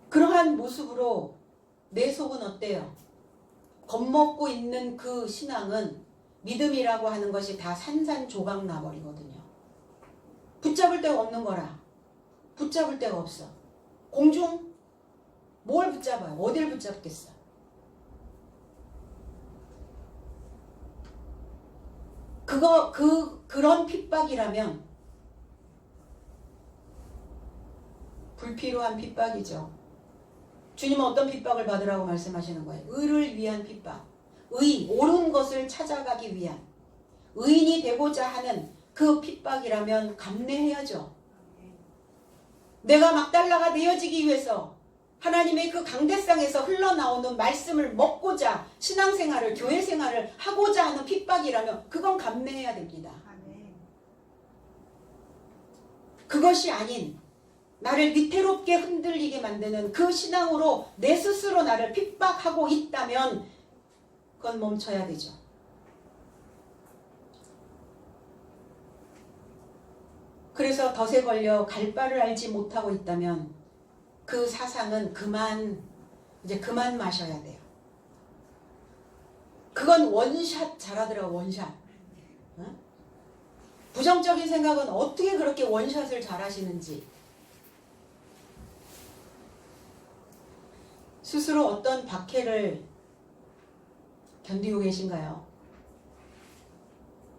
[SPEAKER 1] 그러한 모습으로 내 속은 어때요? 겁먹고 있는 그 신앙은 믿음이라고 하는 것이 다 산산조각 나버리거든요. 붙잡을 데가 없는 거라. 붙잡을 데가 없어. 공중? 뭘 붙잡아요? 어딜 붙잡겠어? 그런 핍박이라면 불필요한 핍박이죠. 주님은 어떤 핍박을 받으라고 말씀하시는 거예요? 의를 위한 핍박. 옳은 것을 찾아가기 위한 의인이 되고자 하는 그 핍박이라면 감내해야죠. 내가 막달라가 되어지기 위해서 하나님의 그 강대상에서 흘러나오는 말씀을 먹고자 신앙생활을, 교회생활을 하고자 하는 핍박이라면 그건 감내해야 됩니다. 그것이 아닌 나를 위태롭게 흔들리게 만드는 그 신앙으로 내 스스로 나를 핍박하고 있다면 그건 멈춰야 되죠. 그래서 덫에 걸려 갈 바를 알지 못하고 있다면 그 사상은 그만 마셔야 돼요. 그건 원샷 잘하더라고, 원샷. 어? 부정적인 생각은 어떻게 그렇게 원샷을 잘하시는지. 스스로 어떤 박해를 견디고 계신가요?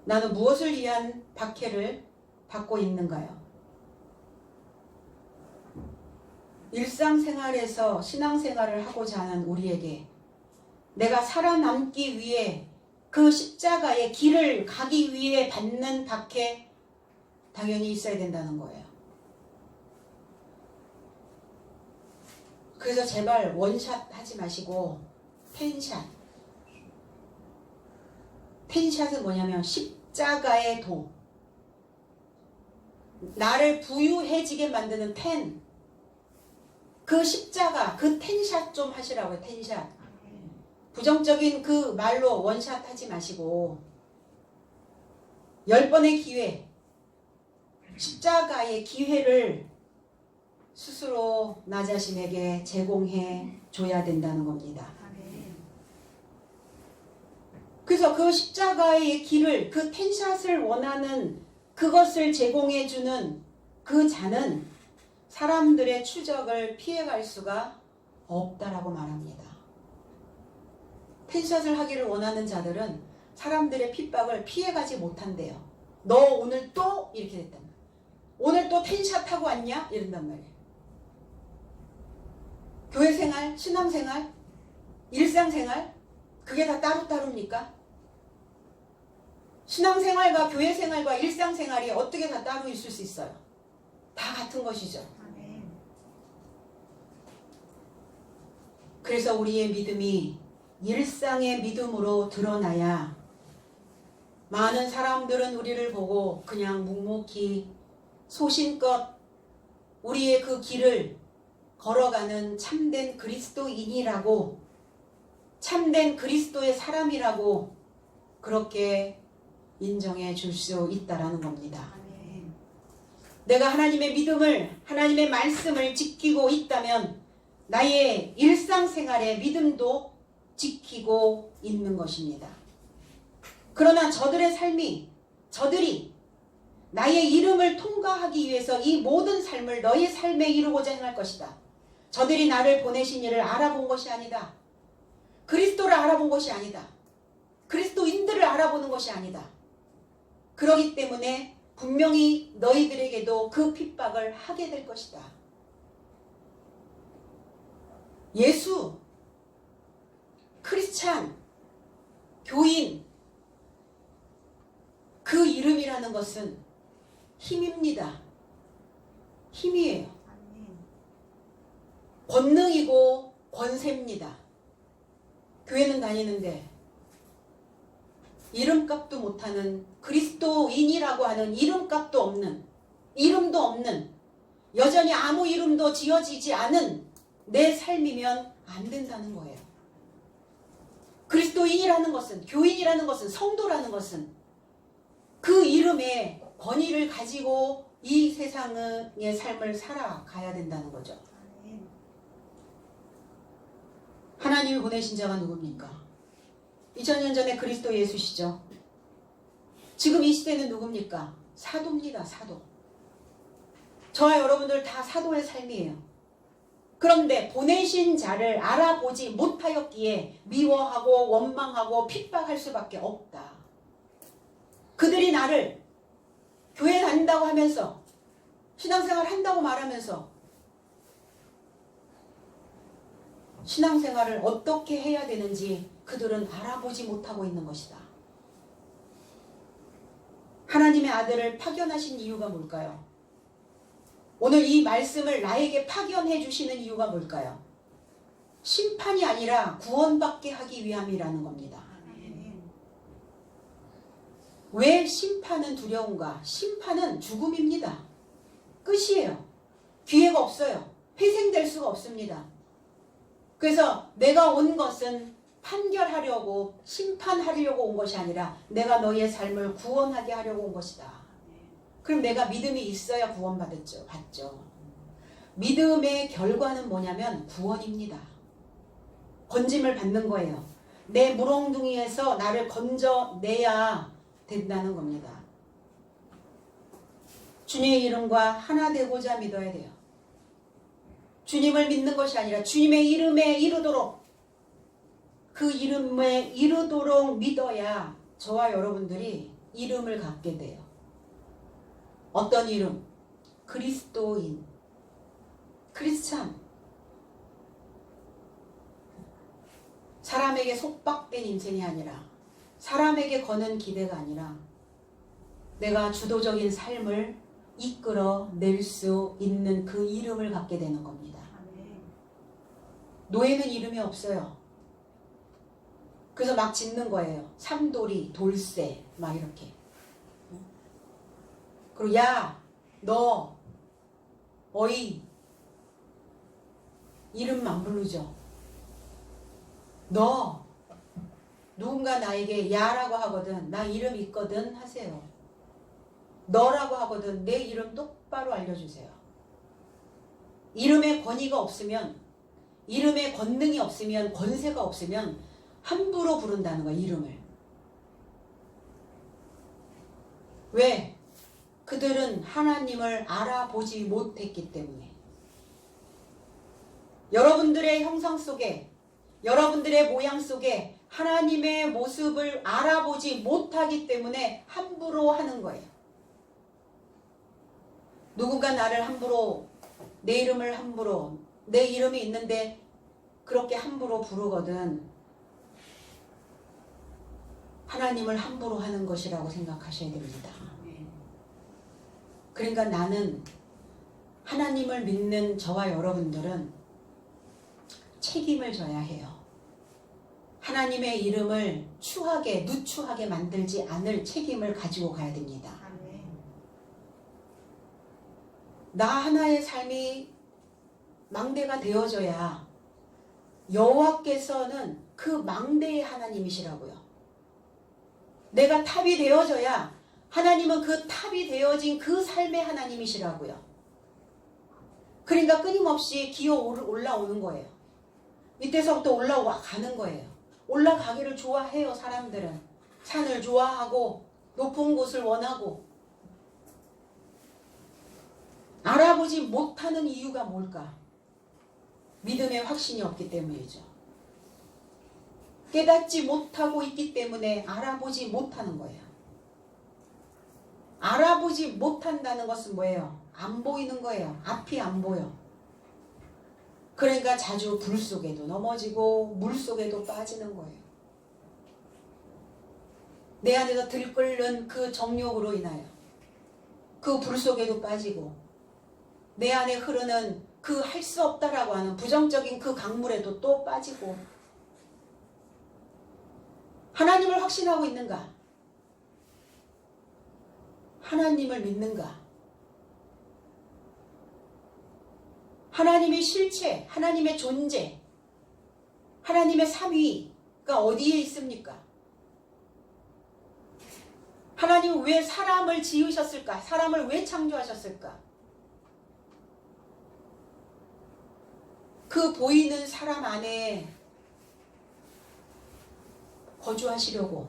[SPEAKER 1] 나는 무엇을 위한 박해를 받고 있는가요? 일상생활에서 신앙생활을 하고자 하는 우리에게 내가 살아남기 위해 그 십자가의 길을 가기 위해 받는 박해 당연히 있어야 된다는 거예요. 그래서 제발 원샷 하지 마시고 텐샷. 텐샷은 뭐냐면 십자가의 도. 나를 부유해지게 만드는 텐. 그 십자가, 그 텐샷 좀 하시라고요. 텐샷. 부정적인 그 말로 원샷 하지 마시고 10번의 기회, 십자가의 기회를 스스로 나 자신에게 제공해 줘야 된다는 겁니다. 그래서 그 십자가의 길을, 그 텐샷을 원하는 그것을 제공해 주는 그 자는 사람들의 추적을 피해갈 수가 없다라고 말합니다. 텐샷을 하기를 원하는 자들은 사람들의 핍박을 피해가지 못한대요. 너 오늘 또 이렇게 됐단 말이야. 오늘 또 텐샷하고 왔냐? 이런단 말이에요. 교회생활, 신앙생활, 일상생활 그게 다 따로따로입니까? 신앙생활과 교회생활과 일상생활이 어떻게 다 따로 있을 수 있어요? 다 같은 것이죠. 그래서 우리의 믿음이 일상의 믿음으로 드러나야 많은 사람들은 우리를 보고 그냥 묵묵히 소신껏 우리의 그 길을 걸어가는 참된 그리스도인이라고, 참된 그리스도의 사람이라고 그렇게 인정해 줄 수 있다라는 겁니다. 내가 하나님의 믿음을, 하나님의 말씀을 지키고 있다면 나의 일상생활의 믿음도 지키고 있는 것입니다. 그러나 저들이 나의 이름을 통과하기 위해서 이 모든 삶을 너의 삶에 이루고자 행할 것이다. 저들이 나를 보내신 이를 알아본 것이 아니다. 그리스도를 알아본 것이 아니다. 그리스도인들을 알아보는 것이 아니다. 그렇기 때문에 분명히 너희들에게도 그 핍박을 하게 될 것이다. 예수, 크리스찬, 교인, 그 이름이라는 것은 힘입니다. 힘이에요. 권능이고 권세입니다. 교회는 다니는데 이름값도 못하는, 그리스도인이라고 하는 이름값도 없는, 이름도 없는, 여전히 아무 이름도 지어지지 않은 내 삶이면 안 된다는 거예요. 그리스도인이라는 것은, 교인이라는 것은, 성도라는 것은 그 이름의 권위를 가지고 이 세상의 삶을 살아가야 된다는 거죠. 하나님이 보내신 자가 누굽니까? 2000년 전에 그리스도 예수시죠. 지금 이 시대는 누굽니까? 사도입니다. 사도. 저와 여러분들 다 사도의 삶이에요. 그런데 보내신 자를 알아보지 못하였기에 미워하고 원망하고 핍박할 수밖에 없다. 그들이 나를 교회 다닌다고 하면서, 신앙생활 한다고 말하면서 신앙생활을 어떻게 해야 되는지 그들은 알아보지 못하고 있는 것이다. 하나님의 아들을 파견하신 이유가 뭘까요? 오늘 이 말씀을 나에게 파견해 주시는 이유가 뭘까요? 심판이 아니라 구원받게 하기 위함이라는 겁니다. 왜 심판은 두려운가? 심판은 죽음입니다. 끝이에요. 기회가 없어요. 회생될 수가 없습니다. 그래서 내가 온 것은 판결하려고, 심판하려고 온 것이 아니라 내가 너희의 삶을 구원하게 하려고 온 것이다. 그럼 내가 믿음이 있어야 구원받았죠. 받죠. 믿음의 결과는 뭐냐면 구원입니다. 건짐을 받는 거예요. 내 물엉둥이에서 나를 건져내야 된다는 겁니다. 주님의 이름과 하나 되고자 믿어야 돼요. 주님을 믿는 것이 아니라 주님의 이름에 이르도록, 그 이름에 이르도록 믿어야 저와 여러분들이 이름을 갖게 돼요. 어떤 이름? 그리스도인, 크리스찬. 사람에게 속박된 인생이 아니라, 사람에게 거는 기대가 아니라 내가 주도적인 삶을 이끌어낼 수 있는 그 이름을 갖게 되는 겁니다. 노예는 이름이 없어요. 그래서 막 짓는 거예요. 삼돌이, 돌쇠, 막 이렇게. 그리고 야, 너, 어이, 이름만 부르죠. 너, 누군가 나에게 야라고 하거든, 나 이름 있거든 하세요. 너라고 하거든, 내 이름 똑바로 알려주세요. 이름에 권위가 없으면, 이름에 권능이 없으면, 권세가 없으면 함부로 부른다는 거야, 이름을. 왜? 그들은 하나님을 알아보지 못했기 때문에. 여러분들의 형상 속에, 여러분들의 모양 속에 하나님의 모습을 알아보지 못하기 때문에 함부로 하는 거예요. 누군가 나를 함부로, 내 이름을 함부로, 내 이름이 있는데 그렇게 함부로 부르거든, 하나님을 함부로 하는 것이라고 생각하셔야 됩니다. 그러니까 나는, 하나님을 믿는 저와 여러분들은 책임을 져야 해요. 하나님의 이름을 추하게, 누추하게 만들지 않을 책임을 가지고 가야 됩니다. 나 하나의 삶이 망대가 되어져야 여호와께서는 그 망대의 하나님이시라고요. 내가 탑이 되어져야 하나님은 그 탑이 되어진 그 삶의 하나님이시라고요. 그러니까 끊임없이 기어 올라오는 거예요. 밑에서부터 올라가는 거예요. 올라가기를 좋아해요. 사람들은 산을 좋아하고 높은 곳을 원하고. 알아보지 못하는 이유가 뭘까? 믿음의 확신이 없기 때문이죠. 깨닫지 못하고 있기 때문에 알아보지 못하는 거예요. 알아보지 못한다는 것은 뭐예요? 안 보이는 거예요. 앞이 안 보여. 그러니까 자주 불 속에도 넘어지고 물 속에도 빠지는 거예요. 내 안에서 들끓는 그 정욕으로 인하여 그 불 속에도 빠지고 내 안에 흐르는 그 할 수 없다라고 하는 부정적인 그 강물에도 또 빠지고. 하나님을 확신하고 있는가? 하나님을 믿는가? 하나님의 실체, 하나님의 존재, 하나님의 삼위가 어디에 있습니까? 하나님은 왜 사람을 지으셨을까? 사람을 왜 창조하셨을까? 그 보이는 사람 안에 거주하시려고,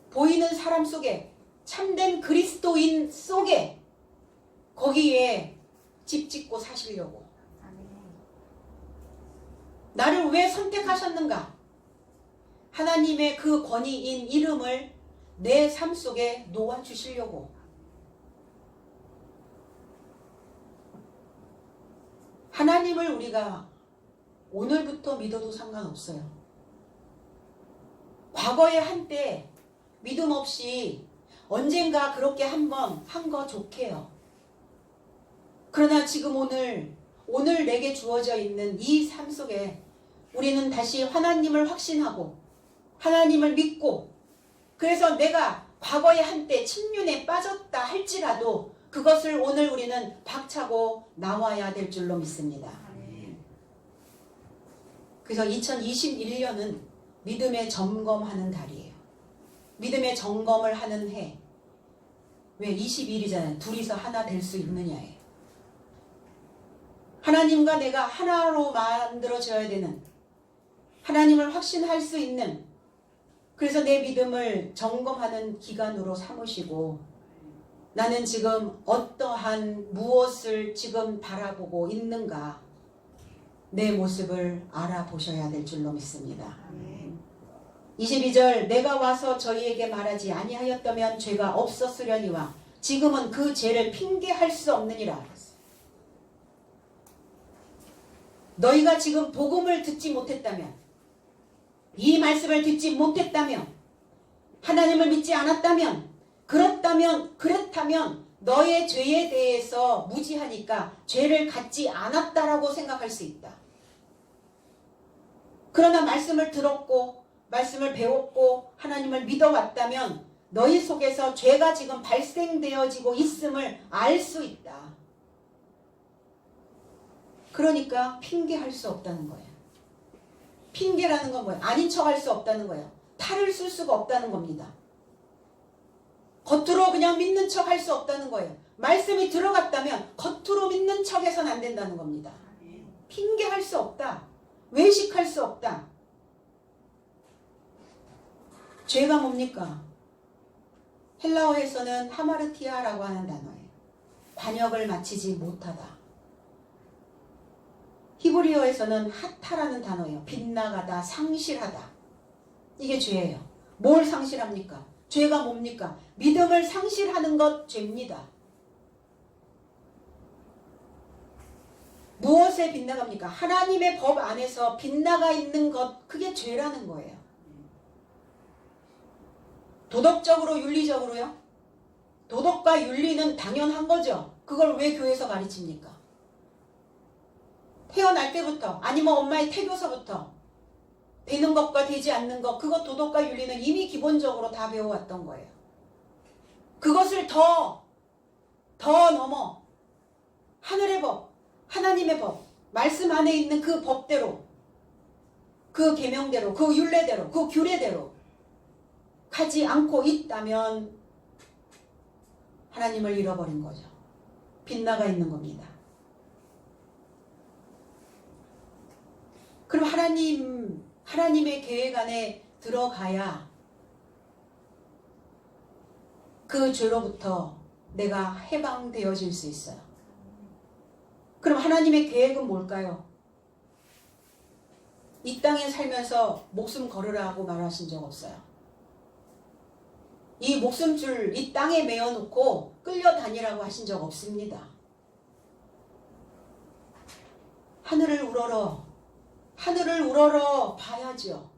[SPEAKER 1] 보이는 사람 속에, 참된 그리스도인 속에, 거기에 집 짓고 사시려고. 나를 왜 선택하셨는가? 하나님의 그 권위인 이름을 내 삶 속에 놓아주시려고. 하나님을 우리가 오늘부터 믿어도 상관없어요. 과거에 한때 믿음 없이 언젠가 그렇게 한번 한 거 좋게요. 그러나 지금 오늘 내게 주어져 있는 이 삶 속에 우리는 다시 하나님을 확신하고 하나님을 믿고, 그래서 내가 과거에 한때 침륜에 빠졌다 할지라도 그것을 오늘 우리는 박차고 나와야 될 줄로 믿습니다. 그래서 2021년은 믿음의 점검하는 달이에요. 믿음의 점검을 하는 해. 왜 20일이잖아요. 둘이서 하나 될 수 있느냐에. 하나님과 내가 하나로 만들어져야 되는, 하나님을 확신할 수 있는, 그래서 내 믿음을 점검하는 기간으로 삼으시고, 나는 지금 어떠한 무엇을 지금 바라보고 있는가, 내 모습을 알아보셔야 될 줄로 믿습니다. 22절, 내가 와서 저희에게 말하지 아니하였다면 죄가 없었으려니와 지금은 그 죄를 핑계할 수 없느니라. 너희가 지금 복음을 듣지 못했다면, 이 말씀을 듣지 못했다면, 하나님을 믿지 않았다면, 그렇다면 너의 죄에 대해서 무지하니까 죄를 갖지 않았다라고 생각할 수 있다. 그러나 말씀을 들었고 말씀을 배웠고 하나님을 믿어왔다면 너희 속에서 죄가 지금 발생되어지고 있음을 알 수 있다. 그러니까 핑계할 수 없다는 거예요. 핑계라는 건 뭐예요? 아닌 척할 수 없다는 거예요. 탈을 쓸 수가 없다는 겁니다. 겉으로 그냥 믿는 척 할 수 없다는 거예요. 말씀이 들어갔다면 겉으로 믿는 척 해서는 안 된다는 겁니다. 핑계할 수 없다. 외식할 수 없다. 죄가 뭡니까? 헬라어에서는 하마르티아라고 하는 단어예요. 관역을 마치지 못하다. 히브리어에서는 하타라는 단어예요. 빗나가다, 상실하다. 이게 죄예요. 뭘 상실합니까? 죄가 뭡니까? 믿음을 상실하는 것 죄입니다. 무엇에 빗나갑니까? 하나님의 법 안에서 빗나가 있는 것, 그게 죄라는 거예요. 도덕적으로, 윤리적으로요? 도덕과 윤리는 당연한 거죠. 그걸 왜 교회에서 가르칩니까? 태어날 때부터, 아니면 엄마의 태교서부터 되는 것과 되지 않는 것, 그것 도덕과 윤리는 이미 기본적으로 다 배워왔던 거예요. 그것을 더 넘어 하늘의 법, 하나님의 법, 말씀 안에 있는 그 법대로, 그 계명대로, 그 율례대로, 그 규례대로 가지 않고 있다면 하나님을 잃어버린 거죠. 빗나가 있는 겁니다. 그럼 하나님의 계획 안에 들어가야 그 죄로부터 내가 해방되어질 수 있어요. 그럼 하나님의 계획은 뭘까요? 이 땅에 살면서 목숨 걸으라 하고 말하신 적 없어요. 이 목숨줄 이 땅에 메어놓고 끌려다니라고 하신 적 없습니다. 하늘을 우러러, 하늘을 우러러 봐야죠.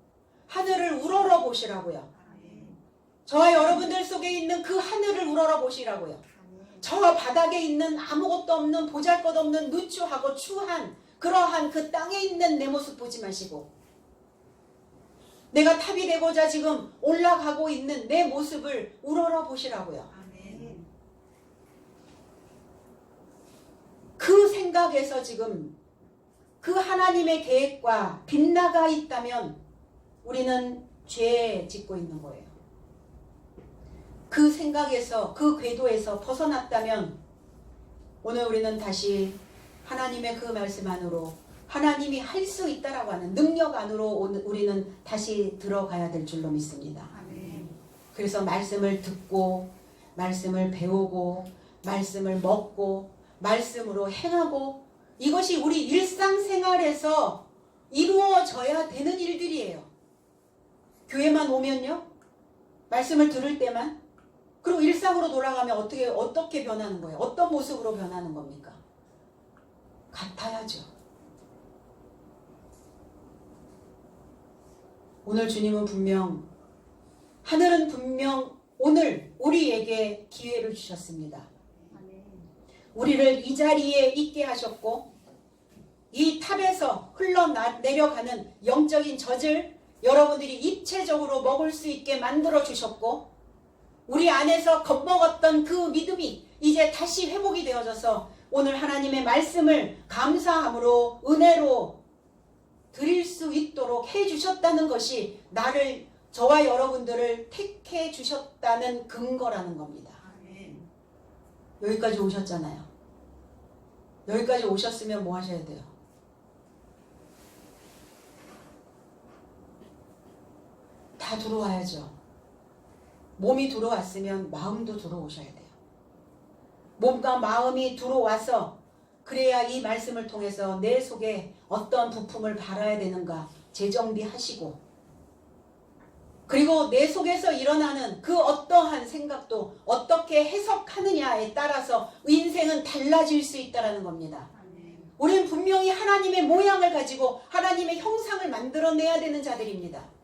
[SPEAKER 1] 하늘을 우러러 보시라고요. 저와 여러분들 속에 있는 그 하늘을 우러러 보시라고요. 저 바닥에 있는 아무것도 없는 보잘것없는 누추하고 추한 그러한 그 땅에 있는 내 모습 보지 마시고, 내가 탑이 되고자 지금 올라가고 있는 내 모습을 우러러 보시라고요. 그 생각에서 지금 그 하나님의 계획과 빗나가 있다면 우리는 죄 짓고 있는 거예요. 그 생각에서, 그 궤도에서 벗어났다면 오늘 우리는 다시 하나님의 그 말씀 안으로, 하나님이 할 수 있다라고 하는 능력 안으로 우리는 다시 들어가야 될 줄로 믿습니다. 그래서 말씀을 듣고, 말씀을 배우고, 말씀을 먹고, 말씀으로 행하고, 이것이 우리 일상생활에서 이루어져야 되는 일들이에요. 교회만 오면요, 말씀을 들을 때만, 그리고 일상으로 돌아가면 어떻게 변하는 거예요? 어떤 모습으로 변하는 겁니까? 같아야죠. 오늘 주님은 하늘은 분명 오늘 우리에게 기회를 주셨습니다. 우리를 이 자리에 있게 하셨고, 이 탑에서 흘러내려가는 영적인 젖을 여러분들이 입체적으로 먹을 수 있게 만들어 주셨고, 우리 안에서 겁먹었던 그 믿음이 이제 다시 회복이 되어져서 오늘 하나님의 말씀을 감사함으로 은혜로 드릴 수 있도록 해주셨다는 것이 저와 여러분들을 택해 주셨다는 근거라는 겁니다. 여기까지 오셨잖아요. 여기까지 오셨으면 뭐 하셔야 돼요? 다 들어와야죠. 몸이 들어왔으면 마음도 들어오셔야 돼요. 몸과 마음이 들어와서 그래야 이 말씀을 통해서 내 속에 어떤 부품을 발아야 되는가 재정비하시고, 그리고 내 속에서 일어나는 그 어떠한 생각도 어떻게 해석하느냐에 따라서 인생은 달라질 수 있다는 겁니다. 우리는 분명히 하나님의 모양을 가지고 하나님의 형상을 만들어내야 되는 자들입니다.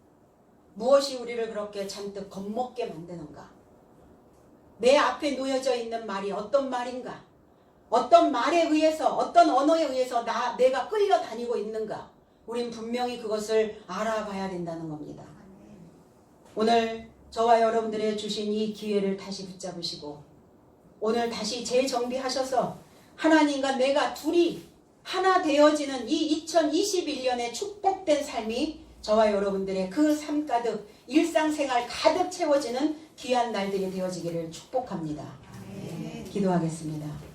[SPEAKER 1] 무엇이 우리를 그렇게 잔뜩 겁먹게 만드는가? 내 앞에 놓여져 있는 말이 어떤 말인가? 어떤 말에 의해서, 어떤 언어에 의해서 내가 끌려다니고 있는가? 우린 분명히 그것을 알아봐야 된다는 겁니다. 오늘 저와 여러분들의 주신 이 기회를 다시 붙잡으시고, 오늘 다시 재정비하셔서 하나님과 내가 둘이 하나 되어지는 이 2021년의 축복된 삶이 저와 여러분들의 그 삶 가득, 일상생활 가득 채워지는 귀한 날들이 되어지기를 축복합니다. 기도하겠습니다.